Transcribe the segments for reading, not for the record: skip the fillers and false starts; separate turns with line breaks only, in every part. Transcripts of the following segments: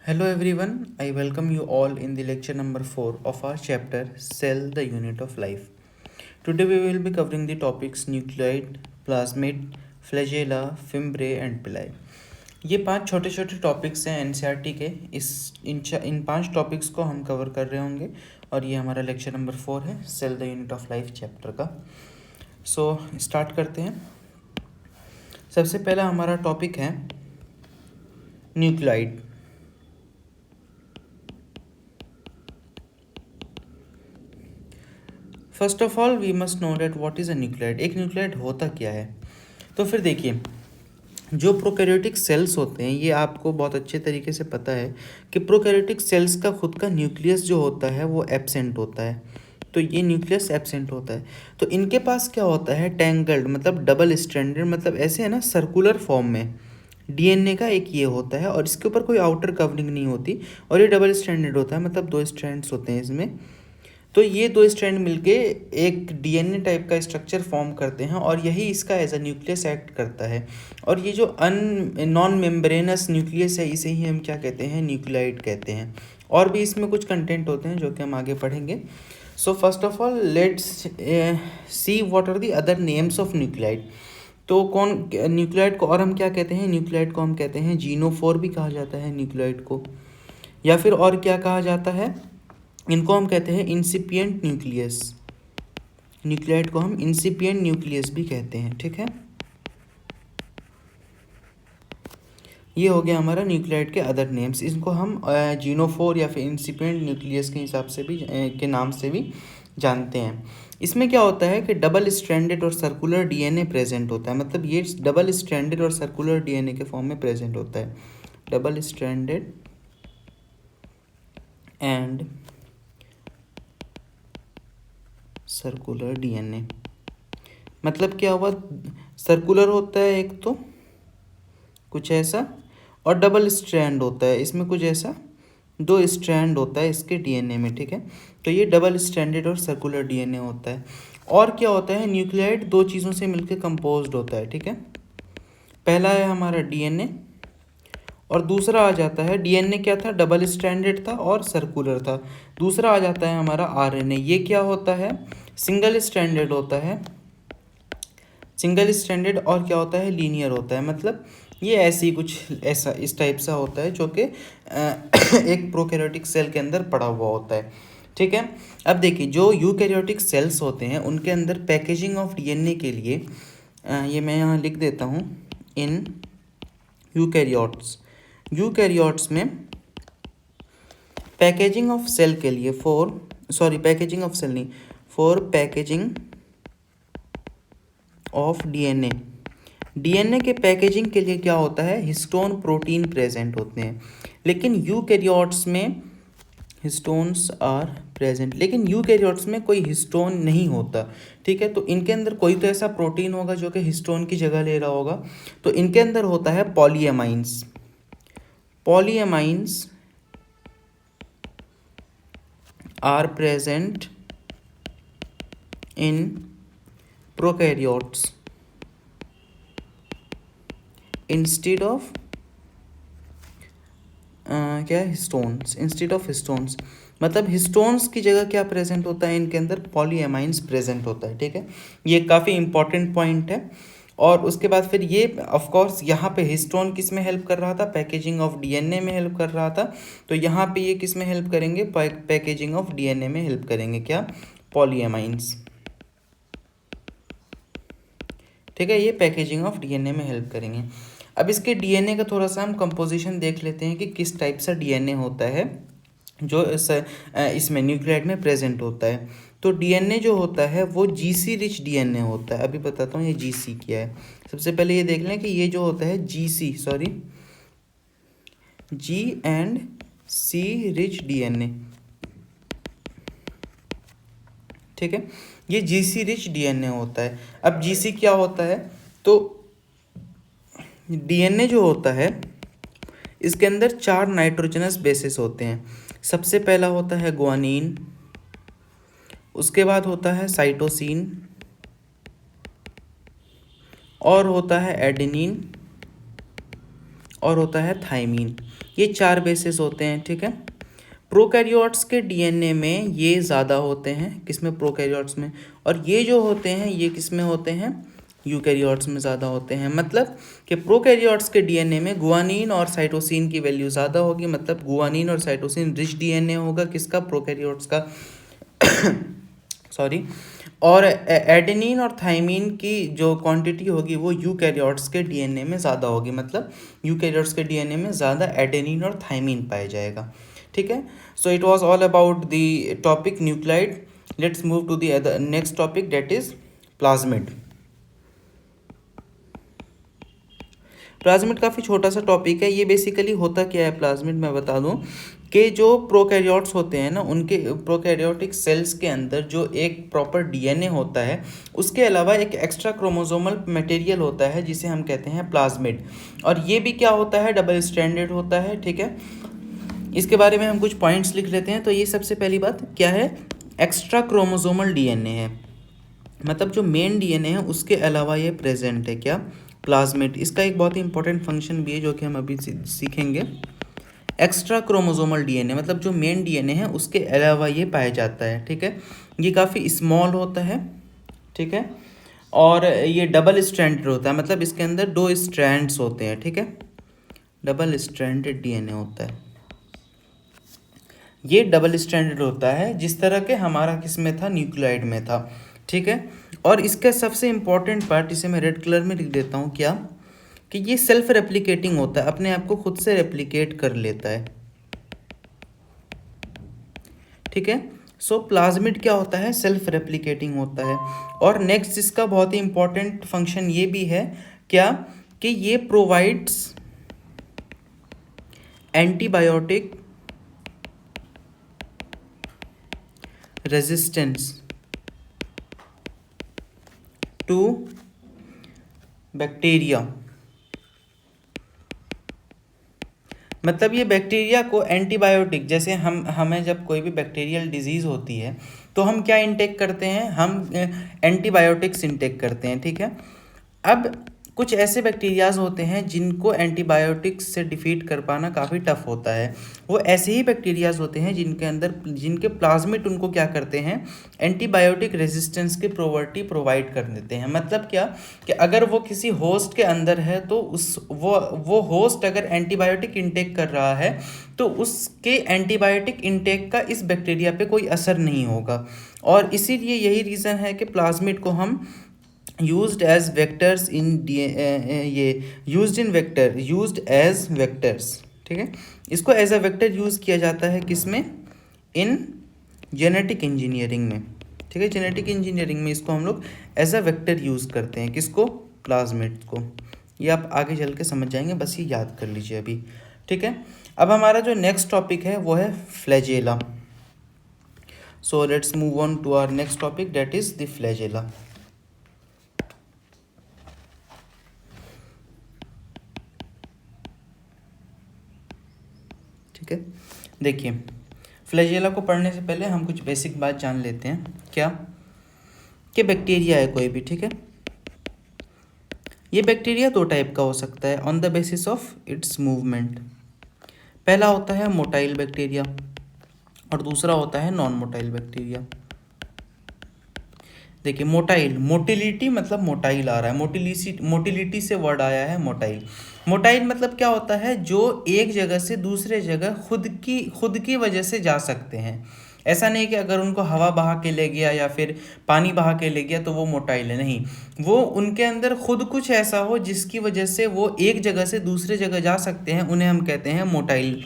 Hello everyone, I welcome you all in the lecture number 4 of our chapter Cell the Unit of Life. Today we will be covering the topics nucleid, plasmid, flagella, fimbriae and pili. ये पांच छोटे छोटे topics हैं NCERT के इन पांच topics को हम cover कर रहे होंगे और ये हमारा लेक्चर नंबर 4 है cell the unit of life chapter का। सो स्टार्ट करते हैं। सबसे पहला हमारा टॉपिक है nucleoid. First of all we must know that what is a nucleoid. एक न्यूक्लियोइड होता क्या है। तो फिर देखिए, जो प्रोकैरियोटिक सेल्स होते हैं ये आपको बहुत अच्छे तरीके से पता है कि प्रोकैरियोटिक सेल्स का खुद का न्यूक्लियस जो होता है वो एब्सेंट होता है। तो ये न्यूक्लियस एब्सेंट होता है तो इनके पास क्या होता है, टैंगल्ड मतलब डबल स्ट्रैंडेड, मतलब ऐसे है ना सर्कुलर फॉर्म में डीएनए का एक ये होता है और इसके ऊपर कोई आउटर कवरिंग नहीं होती और ये डबल स्ट्रैंडेड होता है, मतलब दो स्ट्रैंड्स होते हैं इसमें। तो ये दो स्ट्रैंड मिलके एक डीएनए टाइप का स्ट्रक्चर फॉर्म करते हैं और यही इसका एज अ न्यूक्लियस एक्ट करता है। और ये जो नॉन मेम्ब्रेनस न्यूक्लियस है इसे ही हम क्या कहते हैं, न्यूक्लियोइड कहते हैं। और भी इसमें कुछ कंटेंट होते हैं जो कि हम आगे पढ़ेंगे। So first of all let's see what are the other names of nucleoid. तो कौन न्यूक्लियोइड को और हम क्या कहते हैं, न्यूक्लियोइड को हम कहते हैं जीनोफोर भी कहा जाता है न्यूक्लियोइड को, या फिर और क्या कहा जाता है, इनको हम कहते हैं इंसिपिएंट न्यूक्लियस। न्यूक्लियोइड को हम इंसिपिएंट न्यूक्लियस भी कहते हैं, ठीक है। ये हो गया हमारा न्यूक्लियोइड के अदर नेम्स। इनको हम जीनोफोर या फिर इंसिपिएंट न्यूक्लियस के हिसाब से भी के नाम से भी जानते हैं। इसमें क्या होता है कि डबल स्ट्रैंडेड और सर्कुलर डीएनए प्रेजेंट होता है, मतलब ये डबल स्ट्रैंडेड और सर्कुलर डीएनए के फॉर्म में प्रेजेंट होता है। Double stranded and circular DNA मतलब क्या हुआ, सर्कुलर होता है एक तो कुछ ऐसा, और डबल स्ट्रैंड होता है इसमें कुछ ऐसा, दो स्ट्रैंड होता है इसके डीएनए में, ठीक है। तो ये डबल स्ट्रैंडेड और सर्कुलर डीएनए होता है। और क्या होता है, न्यूक्लियोइड दो चीज़ों से मिलकर कंपोज्ड होता है, ठीक है। पहला है हमारा डीएनए और दूसरा आ जाता है, डीएनए क्या था, डबल स्ट्रैंडेड था और सर्कुलर था। दूसरा आ जाता है हमारा आरएनए। ये क्या होता है, सिंगल स्ट्रैंडेड होता है, सिंगल स्ट्रैंडेड, और क्या होता है, लीनियर होता है। मतलब ये ऐसी कुछ ऐसा इस टाइप सा होता है जो कि एक प्रोकैरियोटिक सेल के अंदर पड़ा हुआ होता है, ठीक है। अब देखिए, जो यूकैरियोटिक सेल्स होते हैं उनके अंदर पैकेजिंग ऑफ डीएनए के लिए ये मैं यहाँ लिख देता हूँ, इन यूकैरियोट्स, यूकैरियोट्स में पैकेजिंग ऑफ सेल के लिए पैकेजिंग ऑफ सेल नहीं, for packaging of DNA, DNA के पैकेजिंग के लिए क्या होता है, हिस्टोन प्रोटीन प्रेजेंट होते हैं। लेकिन यूकैरियोट्स में हिस्टोन्स आर प्रेजेंट, लेकिन यूकैरियोट्स में कोई हिस्टोन नहीं होता, ठीक है। तो इनके अंदर कोई तो ऐसा प्रोटीन होगा जो कि हिस्टोन की जगह ले रहा होगा। तो इनके अंदर होता है polyamines. Polyamines are present in prokaryotes instead of क्या है, हिस्टोन्स, इंस्टेड ऑफ हिस्टोन्स। मतलब हिस्टोन्स की जगह क्या प्रेजेंट होता है, इनके अंदर पॉलीएमाइंस प्रेजेंट होता है, ठीक है। ये काफ़ी इंपॉर्टेंट पॉइंट है। और उसके बाद फिर ये ऑफ कोर्स यहाँ पे हिस्टोन किस में हेल्प कर रहा था, पैकेजिंग ऑफ डीएनए में हेल्प कर रहा था। तो यहाँ पे ये किस में हेल्प करेंगे, पैकेजिंग ऑफ डीएनए में हेल्प करेंगे, क्या, पॉलीएमाइंस, ठीक है। ये पैकेजिंग ऑफ डीएनए में हेल्प करेंगे। अब इसके डीएनए का थोड़ा सा हम कंपोजिशन देख लेते हैं कि किस टाइप सा डीएनए होता है जो इसमें न्यूक्लियोटाइड में प्रेजेंट होता है। तो डीएनए जो होता है वो जीसी रिच डीएनए होता है। अभी बताता हूँ ये जीसी क्या है। सबसे पहले ये देख लें कि ये जो होता है जी एंड सी रिच डीएनए, ठीक है। ये जीसी रिच डीएनए होता है। अब जीसी क्या होता है, तो डीएनए जो होता है इसके अंदर 4 नाइट्रोजनस बेसिस होते हैं। सबसे पहला होता है ग्वानिन, उसके बाद होता है साइटोसिन, और होता है एडेनिन, और होता है थाइमीन। ये 4 बेसिस होते हैं, ठीक है। प्रोकैरियोट्स के डीएनए में ये ज़्यादा होते हैं, किसमें, प्रोकैरियोट्स में, और ये जो होते हैं ये किसमें होते हैं, यूकैरियोट्स में ज़्यादा होते हैं। मतलब कि प्रोकैरियोट्स के डीएनए में गुआनिन और साइटोसिन की वैल्यू ज़्यादा होगी, मतलब गुआनिन और साइटोसिन रिच डीएनए होगा किसका, प्रोकैरियोट्स का सॉरी। और एडेनिन और थाइमिन की जो क्वांटिटी होगी वो यूकैरियोट्स के डीएनए में ज़्यादा होगी, मतलब यूकैरियोट्स के डीएनए में ज़्यादा एडेनिन और थाइमिन पाया जाएगा, ठीक है। So it was all about the topic nucleoid. Let's move to the next topic, that is plasmid. Plasmid काफ़ी छोटा सा टॉपिक है। ये बेसिकली होता क्या है प्लाज्मिड, मैं बता दूं कि जो प्रोकैरियोट्स होते हैं ना, उनके प्रोकैरियोटिक सेल्स के अंदर जो एक प्रॉपर डीएनए होता है, उसके अलावा एक एक्स्ट्रा क्रोमोसोमल मटेरियल होता है जिसे हम कहते हैं प्लाज्मिड। और ये भी क्या होता है, डबल स्ट्रैंडेड होता है, ठीक है। इसके बारे में हम कुछ पॉइंट्स लिख लेते हैं। तो ये सबसे पहली बात क्या है, एक्स्ट्रा क्रोमोसोमल डीएनए है, मतलब जो मेन डीएनए है उसके अलावा ये प्रेजेंट है, क्या, प्लाज्मिड। इसका एक बहुत ही इंपॉर्टेंट फंक्शन भी है जो कि हम अभी सीखेंगे। एक्स्ट्रा क्रोमोसोमल डीएनए मतलब जो मेन डीएनए है उसके अलावा ये पाया जाता है, ठीक है। ये काफ़ी स्मॉल होता है, ठीक है, और ये डबल स्ट्रैंडेड होता है, मतलब इसके अंदर 2 स्ट्रैंड्स होते हैं, ठीक है, डबल स्ट्रैंडेड डीएनए होता है। ये डबल स्ट्रैंडेड होता है जिस तरह के हमारा किस में था, न्यूक्लियोइड में था, ठीक है। और इसका सबसे इम्पॉर्टेंट पार्ट, इसे मैं रेड कलर में लिख देता हूँ, क्या, कि ये सेल्फ रेप्लिकेटिंग होता है, अपने आप को खुद से रेप्लिकेट कर लेता है, ठीक है। सो प्लाज्मिड क्या होता है, सेल्फ रेप्लिकेटिंग होता है। और नेक्स्ट इसका बहुत ही इंपॉर्टेंट फंक्शन ये भी है, क्या, कि ये provides antibiotic resistance to bacteria. मतलब ये बैक्टीरिया को एंटीबायोटिक, जैसे हमें जब कोई भी बैक्टीरियल डिजीज़ होती है तो हम क्या इंटेक करते हैं, हम एंटीबायोटिक्स इंटेक करते हैं, ठीक है। अब कुछ ऐसे बैक्टीरियाज होते हैं जिनको एंटीबायोटिक्स से डिफीट कर पाना काफ़ी टफ होता है। वो ऐसे ही बैक्टीरियाज होते हैं जिनके प्लाज्मिड उनको क्या करते हैं, एंटीबायोटिक रेजिस्टेंस की प्रॉपर्टी प्रोवाइड कर देते हैं। मतलब क्या, कि अगर वो किसी होस्ट के अंदर है तो वो होस्ट अगर एंटीबायोटिक इंटेक कर रहा है तो उसके एंटीबायोटिक इंटेक का इस बैक्टीरिया पे कोई असर नहीं होगा। और इसीलिए यही रीज़न है कि प्लाज्मिड को हम used as vectors in used as vectors, ठीक है। इसको एज अ वेक्टर यूज़ किया जाता है किसमें, इन जेनेटिक इंजीनियरिंग में, ठीक है। जेनेटिक इंजीनियरिंग में इसको हम लोग एज अ वेक्टर यूज़ करते हैं, किसको, प्लाज्मिड को। ये आप आगे चल के समझ जाएंगे, बस ये याद कर लीजिए अभी, ठीक है। अब हमारा जो नेक्स्ट टॉपिक है वो है flagella. So let's move on to our next topic, that is the flagella. ठीक है, देखिए फ्लैजेला को पढ़ने से पहले हम कुछ बेसिक बात जान लेते हैं, क्या, कि बैक्टीरिया है कोई भी, ठीक है। ये बैक्टीरिया 2 टाइप का हो सकता है on the basis of its movement. पहला होता है मोटाइल बैक्टीरिया और दूसरा होता है नॉन मोटाइल बैक्टीरिया। देखिए मोटाइल, मोटिलिटी मतलब मोटाइल आ रहा है, मोटिलिटी से वर्ड आया है मोटाइल। मोटाइल मतलब क्या होता है, जो एक जगह से दूसरे जगह खुद की वजह से जा सकते हैं। ऐसा नहीं कि अगर उनको हवा बहा के ले गया या फिर पानी बहा के ले गया तो वो मोटाइल है, नहीं, वो उनके अंदर खुद कुछ ऐसा हो जिसकी वजह से वो एक जगह से दूसरे जगह जा सकते हैं, उन्हें हम कहते हैं मोटाइल।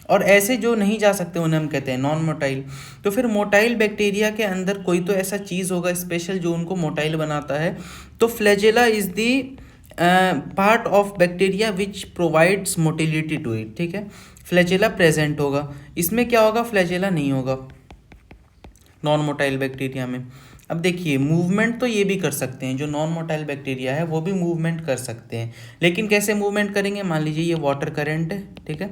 और ऐसे जो नहीं जा सकते उन्हें हम कहते हैं नॉन मोटाइल। तो फिर मोटाइल बैक्टीरिया के अंदर कोई तो ऐसा चीज़ होगा स्पेशल जो उनको मोटाइल बनाता है। तो flagella is the part of bacteria which provides motility to it, ठीक है। फ्लैजेला प्रेजेंट होगा, इसमें क्या होगा, फ्लैजेला नहीं होगा नॉन मोटाइल बैक्टीरिया में। अब देखिए मूवमेंट तो ये भी कर सकते हैं, जो नॉन मोटाइल बैक्टीरिया है वो भी मूवमेंट कर सकते हैं, लेकिन कैसे मूवमेंट करेंगे, मान लीजिए ये वाटर करंट है, ठीक है,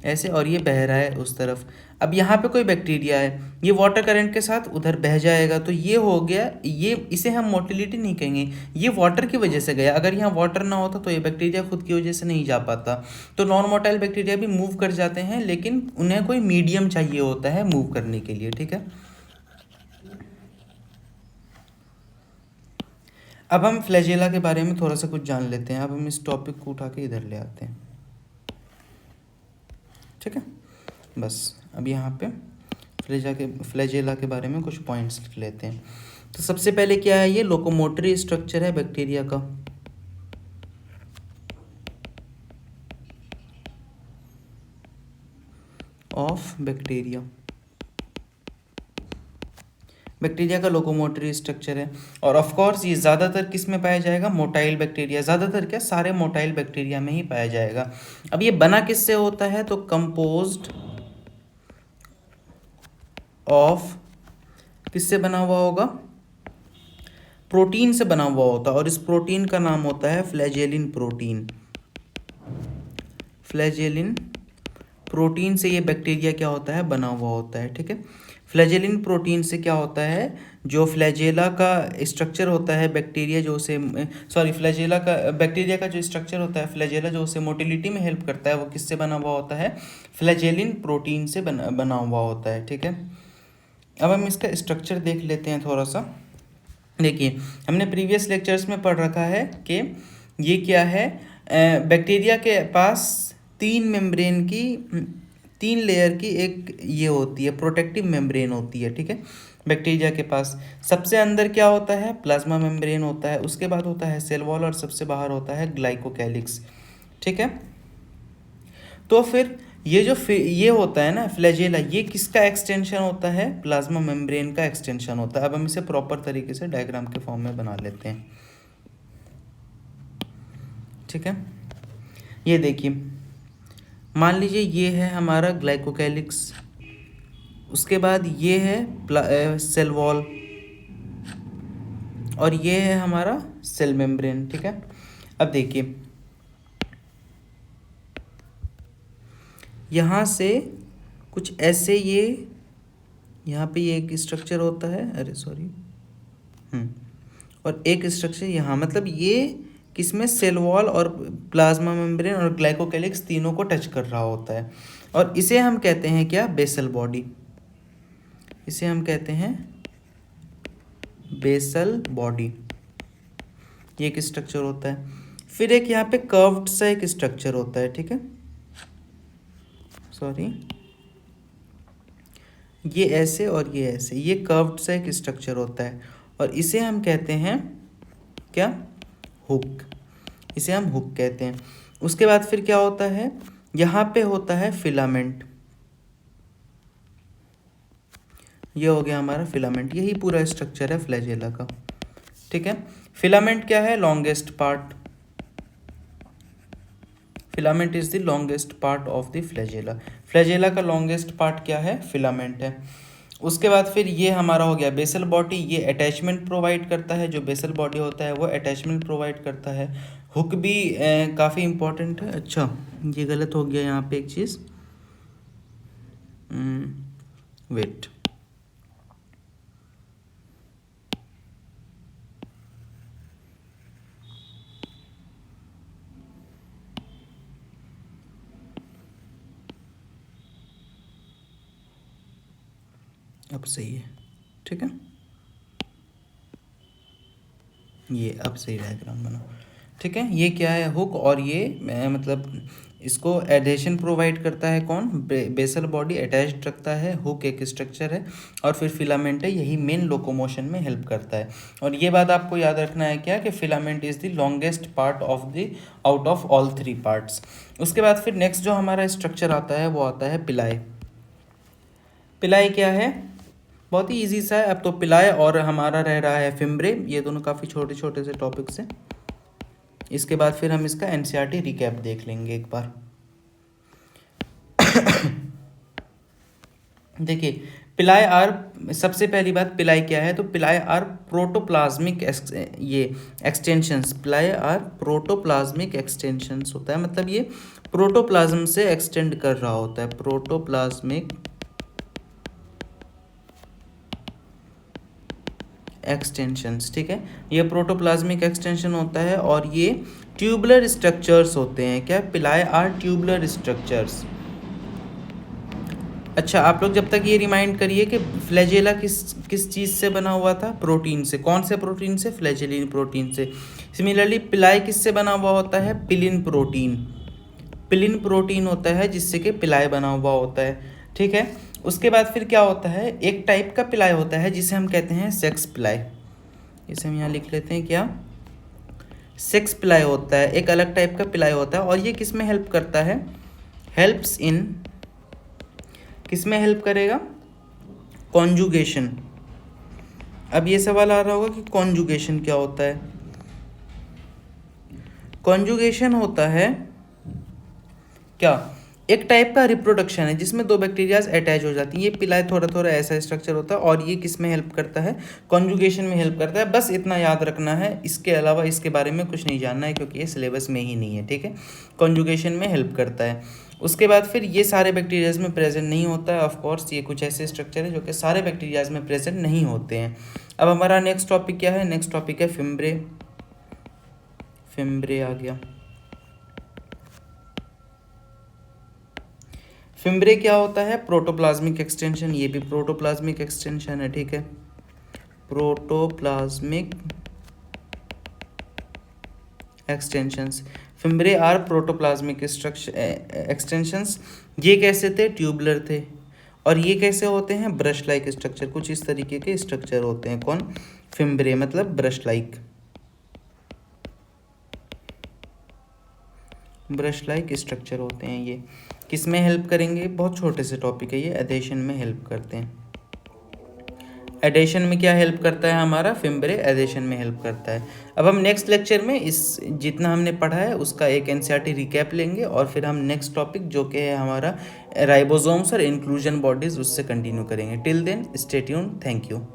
ऐसे, और ये बह रहा है उस तरफ। अब यहाँ पे कोई बैक्टीरिया है, ये वाटर करंट के साथ उधर बह जाएगा, तो ये हो गया, ये इसे हम मोटिलिटी नहीं कहेंगे, ये वाटर की वजह से गया। अगर यहाँ वाटर ना होता तो ये बैक्टीरिया खुद की वजह से नहीं जा पाता। तो नॉन मोटाइल बैक्टीरिया भी मूव कर जाते हैं, लेकिन उन्हें कोई मीडियम चाहिए होता है मूव करने के लिए, ठीक है। अब हम फ्लैजेला के बारे में थोड़ा सा कुछ जान लेते हैं। अब हम इस टॉपिक को उठा के इधर ले आते हैं, ठीक है। बस अब यहाँ पे फ्लैजेला के बारे में कुछ पॉइंट्स लिख लेते हैं। तो सबसे पहले क्या है, ये लोकोमोटरी स्ट्रक्चर है बैक्टीरिया का। ऑफ बैक्टीरिया, बैक्टीरिया का लोकोमोटरी स्ट्रक्चर है। और ऑफ कोर्स ये ज़्यादातर किस में पाया जाएगा, मोटाइल बैक्टीरिया, ज़्यादातर क्या, सारे मोटाइल बैक्टीरिया में ही पाया जाएगा। अब ये बना किससे होता है, तो कंपोज्ड ऑफ, किससे बना हुआ होगा, प्रोटीन से बना हुआ होता है, और इस प्रोटीन का नाम होता है फ्लैजेलिन प्रोटीन। फ्लैजेलिन प्रोटीन से ये बैक्टीरिया क्या होता है, बना हुआ होता है, ठीक है। फ्लैजेलिन प्रोटीन से क्या होता है, जो फ्लैजेला का स्ट्रक्चर होता है बैक्टीरिया जो उसे फ्लैजेला का बैक्टीरिया का जो स्ट्रक्चर होता है फ्लैजेला जो उसे मोटिलिटी में हेल्प करता है, वो किससे बना हुआ होता है, फ्लैजेलिन प्रोटीन से बना हुआ होता है, ठीक है। अब हम इसका स्ट्रक्चर देख लेते हैं थोड़ा सा। देखिए, हमने प्रीवियस लेक्चर्स में पढ़ रखा है कि ये क्या है, बैक्टीरिया के पास तीन लेयर की एक ये होती है, प्रोटेक्टिव मेम्ब्रेन होती है, ठीक है। बैक्टीरिया के पास सबसे अंदर क्या होता है, प्लाज्मा मेम्ब्रेन होता है, उसके बाद होता है सेल वॉल, और सबसे बाहर होता है ग्लाइकोकैलिक्स, ठीक है। तो फिर ये होता है ना फ्लैजेला, ये किसका एक्सटेंशन होता है, प्लाज्मा मेम्ब्रेन का एक्सटेंशन होता है। अब हम इसे प्रॉपर तरीके से डायग्राम के फॉर्म में बना लेते हैं, ठीक है। ये देखिए, मान लीजिए ये है हमारा ग्लाइकोकैलिक्स, उसके बाद ये है सेल वॉल, और ये है हमारा सेल मेम्ब्रेन, ठीक है। अब देखिए, यहाँ से कुछ ऐसे ये यहाँ पे ये एक स्ट्रक्चर होता है, अरे सॉरी, और एक स्ट्रक्चर यहाँ, मतलब ये किसमें, सेल वॉल और प्लाज्मा मेम्ब्रेन और ग्लाइकोकैलिक्स तीनों को टच कर रहा होता है। और इसे हम कहते हैं क्या, बेसल बॉडी, इसे हम कहते हैं बेसल बॉडी, ये एक स्ट्रक्चर होता है। फिर एक यहाँ पे कर्व्ड सा एक स्ट्रक्चर होता है, ठीक है, सॉरी, ये ऐसे और ये ऐसे, ये कर्व्ड सा एक स्ट्रक्चर होता है, और इसे हम कहते हैं क्या, हुक, इसे हम हुक कहते हैं। उसके बाद फिर क्या होता है, यहाँ पे होता है फिलामेंट, ये हो गया हमारा फिलामेंट, यही पूरा स्ट्रक्चर है फ्लैजेला का, ठीक है। फिलामेंट क्या है, longest part, filament is the longest part of the flagella, flagella का लॉन्गेस्ट पार्ट क्या है, फिलामेंट है। उसके बाद फिर ये हमारा हो गया बेसल बॉडी, ये अटैचमेंट प्रोवाइड करता है, जो बेसल बॉडी होता है वो अटैचमेंट प्रोवाइड करता है। हुक भी काफ़ी इम्पोर्टेंट है। अच्छा, ये गलत हो गया यहाँ पे एक चीज़, वेट, अब सही है, ठीक है, ये अब सही डायग्राम बना, ठीक है। ये क्या है, हुक, और ये मतलब इसको एडेशन प्रोवाइड करता है कौन, बेसल बॉडी अटैच्ड रखता है, हुक एक स्ट्रक्चर है, और फिर फिलामेंट है, यही मेन लोकोमोशन में हेल्प करता है। और ये बात आपको याद रखना है क्या, कि filament is the longest part of the out of all three parts. उसके बाद फिर नेक्स्ट जो हमारा स्ट्रक्चर आता है वो आता है पिलाई। पिलाई क्या है, बहुत ही इजी सा है। अब तो पिलाए और हमारा रह रहा है फिम्ब्रे, ये दोनों काफ़ी छोटे छोटे से टॉपिक्स हैं। इसके बाद फिर हम इसका एनसीईआरटी रिकैप देख लेंगे एक बार। देखिए, पिलाए आर सबसे पहली बात पिलाई क्या है, तो पिलाई आर प्रोटोप्लाज्मिक ये एक्सटेंशंस, पिलाई आर प्रोटोप्लाज्मिक एक्सटेंशंस होता है, मतलब ये प्रोटोप्लाज्म से एक्सटेंड कर रहा होता है, प्रोटोप्लाज्मिक एक्सटेंशंस, ठीक है। ये प्रोटोप्लाज्मिक एक्सटेंशन होता है और ये ट्यूबुलर स्ट्रक्चर्स होते हैं। क्या, पिलाई आर ट्यूबुलर स्ट्रक्चर्स। अच्छा, आप लोग जब तक ये रिमाइंड करिए कि फ्लैजेला किस चीज़ से बना हुआ था, प्रोटीन से। कौन से प्रोटीन से, फ्लैजेलिन प्रोटीन से। सिमिलरली पिलाई किससे बना हुआ होता है, पिलिन प्रोटीन, पिलिन प्रोटीन होता है जिससे कि पिलाई बना हुआ होता है, ठीक है। उसके बाद फिर क्या होता है, एक टाइप का पिलाई होता है जिसे हम कहते हैं सेक्स पिलाई, इसे हम यहाँ लिख लेते हैं, क्या, सेक्स पिलाई होता है, एक अलग टाइप का पिलाई होता है। और ये किस में हेल्प करता है, हेल्प्स इन, किस में हेल्प करेगा, कॉन्जुगेशन। अब ये सवाल आ रहा होगा कि कॉन्जुगेशन क्या होता है। कॉन्जुगेशन होता है क्या, एक टाइप का रिप्रोडक्शन है जिसमें दो बैक्टीरियाज अटैच हो जाती हैं। ये पिलाई थोड़ा थोड़ा ऐसा स्ट्रक्चर होता है और ये किस में हेल्प करता है, कॉन्जुगेशन में हेल्प करता है। बस इतना याद रखना है, इसके अलावा इसके बारे में कुछ नहीं जानना है क्योंकि ये सिलेबस में ही नहीं है, ठीक है। कॉन्जुगेशन में हेल्प करता है। उसके बाद फिर ये सारे बैक्टीरियाज में प्रेजेंट नहीं होता है, ऑफकोर्स ये कुछ ऐसे स्ट्रक्चर है जो कि सारे बैक्टीरियाज में प्रेजेंट नहीं होते हैं। अब हमारा नेक्स्ट टॉपिक क्या है, नेक्स्ट टॉपिक है फिम्ब्रे। फिम्ब्रे आ गया। फिम्ब्रे क्या होता है, प्रोटोप्लाज्मिक एक्सटेंशन, ये भी प्रोटोप्लाज्मिक एक्सटेंशन है, ठीक है। Protoplasmic extensions, fimbriae are protoplasmic structure extensions. ये कैसे थे, ट्यूबुलर थे। और ये कैसे होते हैं, ब्रश लाइक स्ट्रक्चर, कुछ इस तरीके के स्ट्रक्चर होते हैं। कौन, फिम्ब्रे, मतलब brush like, brush like structure होते हैं। ये किस में हेल्प करेंगे, बहुत छोटे से टॉपिक है ये, एडेशन में हेल्प करते हैं। एडेशन में क्या हेल्प करता है हमारा, फिम्ब्रे एडेशन में हेल्प करता है। अब हम नेक्स्ट लेक्चर में इस जितना हमने पढ़ा है उसका एक एनसीईआरटी रिकैप लेंगे और फिर हम नेक्स्ट टॉपिक जो कि है हमारा राइबोसोम्स और इंक्लूजन बॉडीज उससे कंटिन्यू करेंगे। Till then stay tuned, thank you.